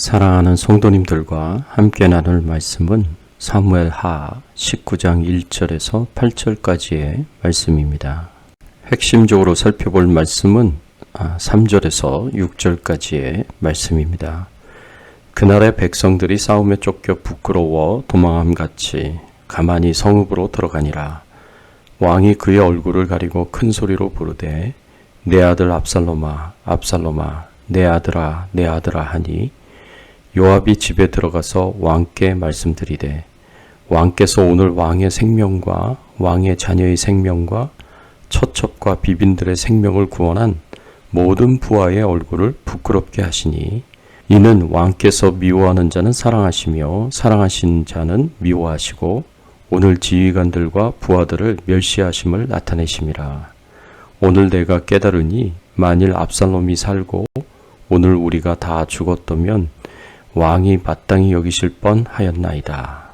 사랑하는 성도님들과 함께 나눌 말씀은 사무엘하 19장 1절에서 8절까지의 말씀입니다. 핵심적으로 살펴볼 말씀은 3절에서 6절까지의 말씀입니다. 그날의 백성들이 싸움에 쫓겨 부끄러워 도망함같이 가만히 성읍으로 들어가니라. 왕이 그의 얼굴을 가리고 큰 소리로 부르되 내 아들 압살롬아 압살롬아 내 아들아 내 아들아 하니 요압이 집에 들어가서 왕께 말씀드리되 왕께서 오늘 왕의 생명과 왕의 자녀의 생명과 처첩과 비빈들의 생명을 구원한 모든 부하의 얼굴을 부끄럽게 하시니 이는 왕께서 미워하는 자는 사랑하시며 사랑하신 자는 미워하시고 오늘 지휘관들과 부하들을 멸시하심을 나타내심이라. 오늘 내가 깨달으니 만일 압살롬이 살고 오늘 우리가 다 죽었다면 왕이 마땅히 여기실 뻔하였나이다.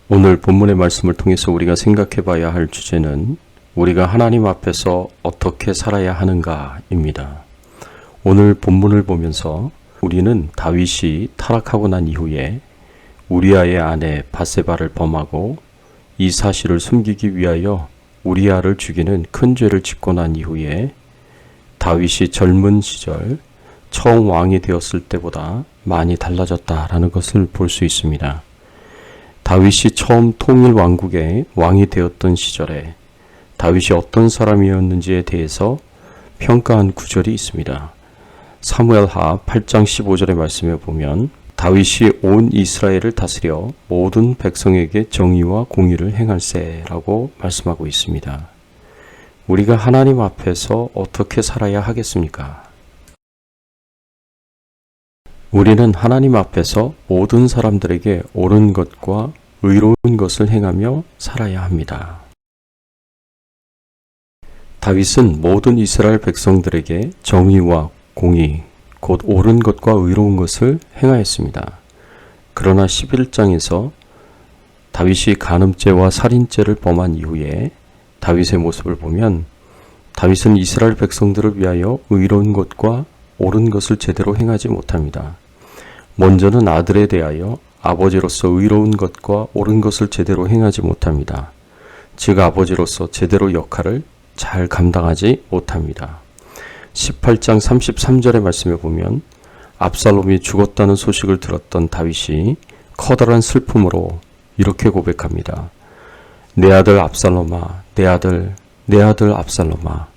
오늘 본문의 말씀을 통해서 우리가 생각해 봐야 할 주제는 우리가 하나님 앞에서 어떻게 살아야 하는가입니다. 오늘 본문을 보면서 우리는 다윗이 타락하고 난 이후에 우리아의 아내 밧세바를 범하고 이 사실을 숨기기 위하여 우리아를 죽이는 큰 죄를 짓고 난 이후에 다윗이 젊은 시절 처음 왕이 되었을 때보다 많이 달라졌다라는 것을 볼 수 있습니다. 다윗이 처음 통일 왕국의 왕이 되었던 시절에 다윗이 어떤 사람이었는지에 대해서 평가한 구절이 있습니다. 사무엘하 8장 15절의 말씀에 보면 다윗이 온 이스라엘을 다스려 모든 백성에게 정의와 공의를 행할세라고 말씀하고 있습니다. 우리가 하나님 앞에서 어떻게 살아야 하겠습니까? 우리는 하나님 앞에서 모든 사람들에게 옳은 것과 의로운 것을 행하며 살아야 합니다. 다윗은 모든 이스라엘 백성들에게 정의와 공의, 곧 옳은 것과 의로운 것을 행하였습니다. 그러나 11장에서 다윗이 간음죄와 살인죄를 범한 이후에 다윗의 모습을 보면 다윗은 이스라엘 백성들을 위하여 의로운 것과 옳은 것을 제대로 행하지 못합니다. 먼저는 아들에 대하여 아버지로서 의로운 것과 옳은 것을 제대로 행하지 못합니다. 즉 아버지로서 제대로 역할을 잘 감당하지 못합니다. 18장 33절의 말씀에 보면 압살롬이 죽었다는 소식을 들었던 다윗이 커다란 슬픔으로 이렇게 고백합니다. 내 아들 압살롬아, 내 아들 압살롬아,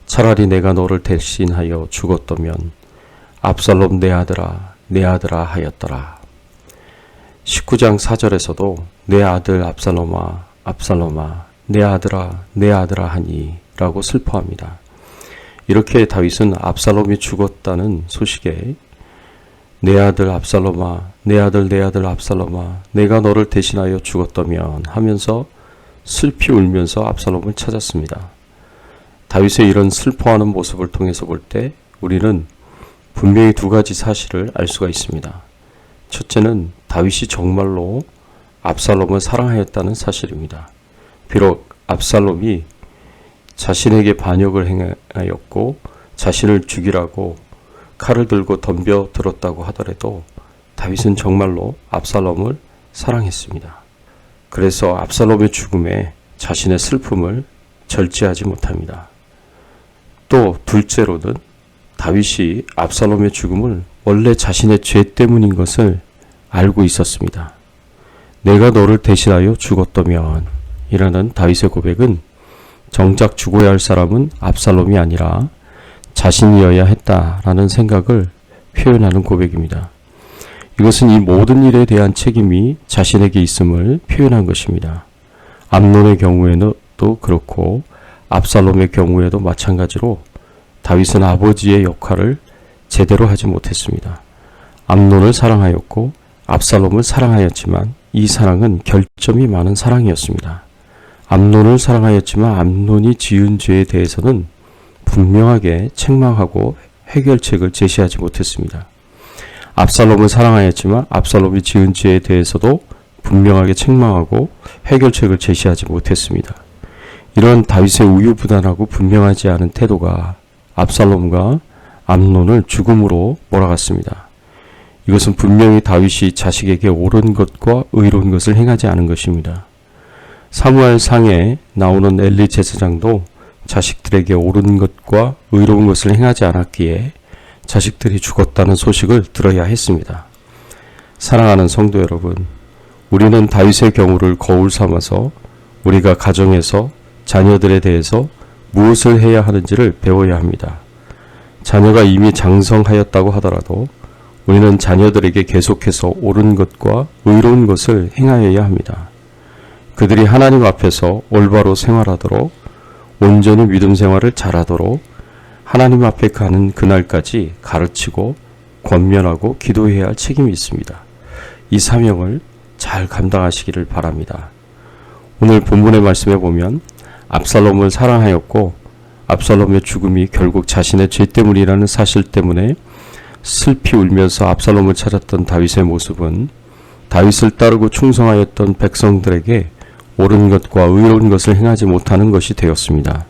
차라리 내가 너를 대신하여 죽었다면 압살롬 내 아들아 하였더라. 19장 4절에서도 내 아들 압살롬아 압살롬아 내 아들아 하니 라고 슬퍼합니다. 이렇게 다윗은 압살롬이 죽었다는 소식에 내 아들 압살롬아 내 아들 압살롬아 내가 너를 대신하여 죽었다면 하면서 슬피 울면서 압살롬을 찾았습니다. 다윗의 이런 슬퍼하는 모습을 통해서 볼 때 우리는 분명히 두 가지 사실을 알 수가 있습니다. 첫째는 다윗이 정말로 압살롬을 사랑하였다는 사실입니다. 비록 압살롬이 자신에게 반역을 행하였고 자신을 죽이라고 칼을 들고 덤벼 들었다고 하더라도 다윗은 정말로 압살롬을 사랑했습니다. 그래서 압살롬의 죽음에 자신의 슬픔을 절제하지 못합니다. 또 둘째로는 다윗이 압살롬의 죽음을 원래 자신의 죄 때문인 것을 알고 있었습니다. 내가 너를 대신하여 죽었다면 이라는 다윗의 고백은 정작 죽어야 할 사람은 압살롬이 아니라 자신이어야 했다라는 생각을 표현하는 고백입니다. 이것은 이 모든 일에 대한 책임이 자신에게 있음을 표현한 것입니다. 암논의 경우에도 그렇고 압살롬의 경우에도 마찬가지로 다윗은 아버지의 역할을 제대로 하지 못했습니다. 암논을 사랑하였고 압살롬을 사랑하였지만 이 사랑은 결점이 많은 사랑이었습니다. 암논을 사랑하였지만 암논이 지은 죄에 대해서는 분명하게 책망하고 해결책을 제시하지 못했습니다. 압살롬을 사랑하였지만 압살롬이 지은 죄에 대해서도 분명하게 책망하고 해결책을 제시하지 못했습니다. 이런 다윗의 우유부단하고 분명하지 않은 태도가 압살롬과 암논을 죽음으로 몰아갔습니다. 이것은 분명히 다윗이 자식에게 옳은 것과 의로운 것을 행하지 않은 것입니다. 사무엘상에 나오는 엘리 제사장도 자식들에게 옳은 것과 의로운 것을 행하지 않았기에 자식들이 죽었다는 소식을 들어야 했습니다. 사랑하는 성도 여러분, 우리는 다윗의 경우를 거울 삼아서 우리가 가정에서 자녀들에 대해서 무엇을 해야 하는지를 배워야 합니다. 자녀가 이미 장성하였다고 하더라도 우리는 자녀들에게 계속해서 옳은 것과 의로운 것을 행하여야 합니다. 그들이 하나님 앞에서 올바로 생활하도록, 온전히 믿음 생활을 잘하도록 하나님 앞에 가는 그날까지 가르치고 권면하고 기도해야 할 책임이 있습니다. 이 사명을 잘 감당하시기를 바랍니다. 오늘 본문의 말씀에 보면 압살롬을 사랑하였고 압살롬의 죽음이 결국 자신의 죄 때문이라는 사실 때문에 슬피 울면서 압살롬을 찾았던 다윗의 모습은 다윗을 따르고 충성하였던 백성들에게 옳은 것과 의로운 것을 행하지 못하는 것이 되었습니다.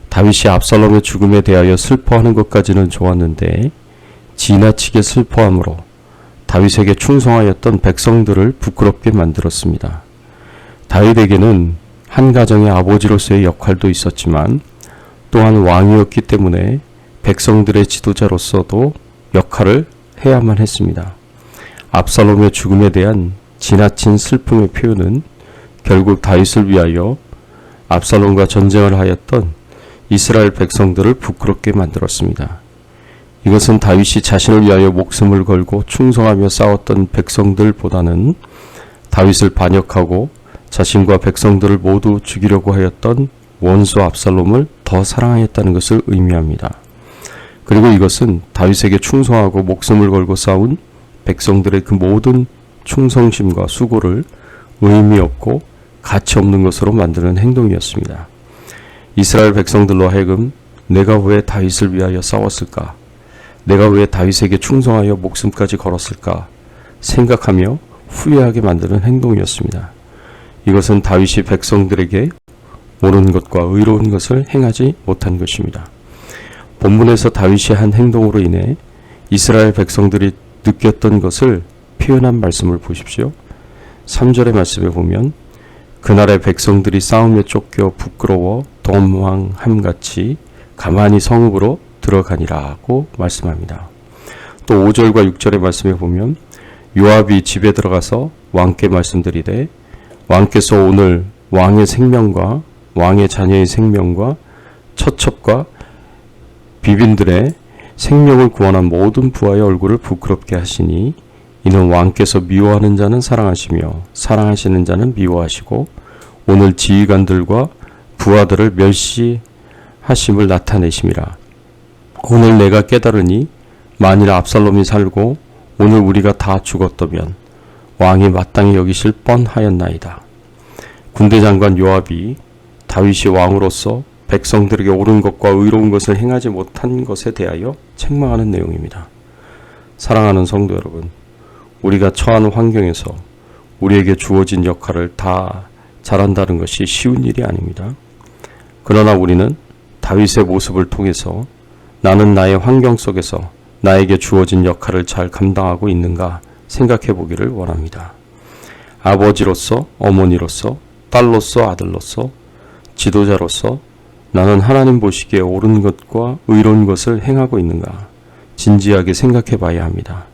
다윗이 압살롬의 죽음에 대하여 슬퍼하는 것까지는 좋았는데 지나치게 슬퍼함으로 다윗에게 충성하였던 백성들을 부끄럽게 만들었습니다. 다윗에게는 한 가정의 아버지로서의 역할도 있었지만 또한 왕이었기 때문에 백성들의 지도자로서도 역할을 해야만 했습니다. 압살롬의 죽음에 대한 지나친 슬픔의 표현은 결국 다윗을 위하여 압살롬과 전쟁을 하였던 이스라엘 백성들을 부끄럽게 만들었습니다. 이것은 다윗이 자신을 위하여 목숨을 걸고 충성하며 싸웠던 백성들보다는 다윗을 반역하고 자신과 백성들을 모두 죽이려고 하였던 원수 압살롬을 더 사랑하였다는 것을 의미합니다. 그리고 이것은 다윗에게 충성하고 목숨을 걸고 싸운 백성들의 그 모든 충성심과 수고를 의미 없고 가치 없는 것으로 만드는 행동이었습니다. 이스라엘 백성들로 하여금 내가 왜 다윗을 위하여 싸웠을까? 내가 왜 다윗에게 충성하여 목숨까지 걸었을까? 생각하며 후회하게 만드는 행동이었습니다. 이것은 다윗이 백성들에게 옳은 것과 의로운 것을 행하지 못한 것입니다. 본문에서 다윗이 한 행동으로 인해 이스라엘 백성들이 느꼈던 것을 표현한 말씀을 보십시오. 3절의 말씀에 보면 그날의 백성들이 싸움에 쫓겨 부끄러워 도망함같이 가만히 성읍으로 들어가니라고 말씀합니다. 또 5절과 6절의 말씀에 보면 요압이 집에 들어가서 왕께 말씀드리되 왕께서 오늘 왕의 생명과 왕의 자녀의 생명과 처첩과 비빈들의 생명을 구원한 모든 부하의 얼굴을 부끄럽게 하시니 이는 왕께서 미워하는 자는 사랑하시며 사랑하시는 자는 미워하시고 오늘 지휘관들과 부하들을 멸시하심을 나타내심이라. 오늘 내가 깨달으니 만일 압살롬이 살고 오늘 우리가 다 죽었다면 왕이 마땅히 여기실 뻔하였나이다. 군대 장관 요압이 다윗이 왕으로서 백성들에게 옳은 것과 의로운 것을 행하지 못한 것에 대하여 책망하는 내용입니다. 사랑하는 성도 여러분, 우리가 처한 환경에서 우리에게 주어진 역할을 다 잘한다는 것이 쉬운 일이 아닙니다. 그러나 우리는 다윗의 모습을 통해서 나는 나의 환경 속에서 나에게 주어진 역할을 잘 감당하고 있는가 생각해 보기를 원합니다. 아버지로서, 어머니로서, 딸로서, 아들로서, 지도자로서 나는 하나님 보시기에 옳은 것과 의로운 것을 행하고 있는가 진지하게 생각해 봐야 합니다.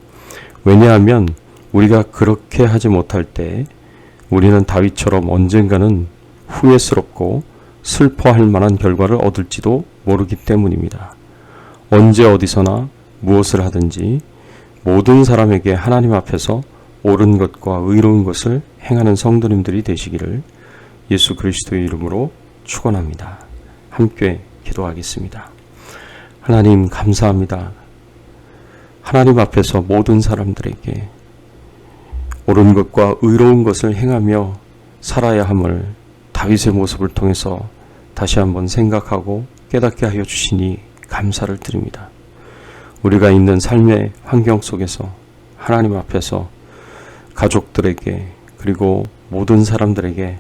왜냐하면 우리가 그렇게 하지 못할 때 우리는 다윗처럼 언젠가는 후회스럽고 슬퍼할 만한 결과를 얻을지도 모르기 때문입니다. 언제 어디서나 무엇을 하든지 모든 사람에게 하나님 앞에서 옳은 것과 의로운 것을 행하는 성도님들이 되시기를 예수 그리스도의 이름으로 축원합니다. 함께 기도하겠습니다. 하나님 감사합니다. 하나님 앞에서 모든 사람들에게 옳은 것과 의로운 것을 행하며 살아야 함을 다윗의 모습을 통해서 다시 한번 생각하고 깨닫게 하여 주시니 감사를 드립니다. 우리가 있는 삶의 환경 속에서 하나님 앞에서 가족들에게 그리고 모든 사람들에게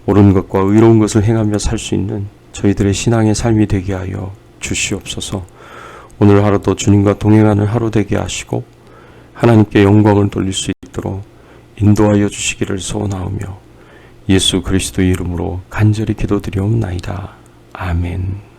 옳은 것과 의로운 것을 행하며 살 수 있는 저희들의 신앙의 삶이 되게 하여 주시옵소서. 오늘 하루도 주님과 동행하는 하루 되게 하시고 하나님께 영광을 돌릴 수 있도록 인도하여 주시기를 소원하오며 예수 그리스도의 이름으로 간절히 기도드리옵나이다. 아멘.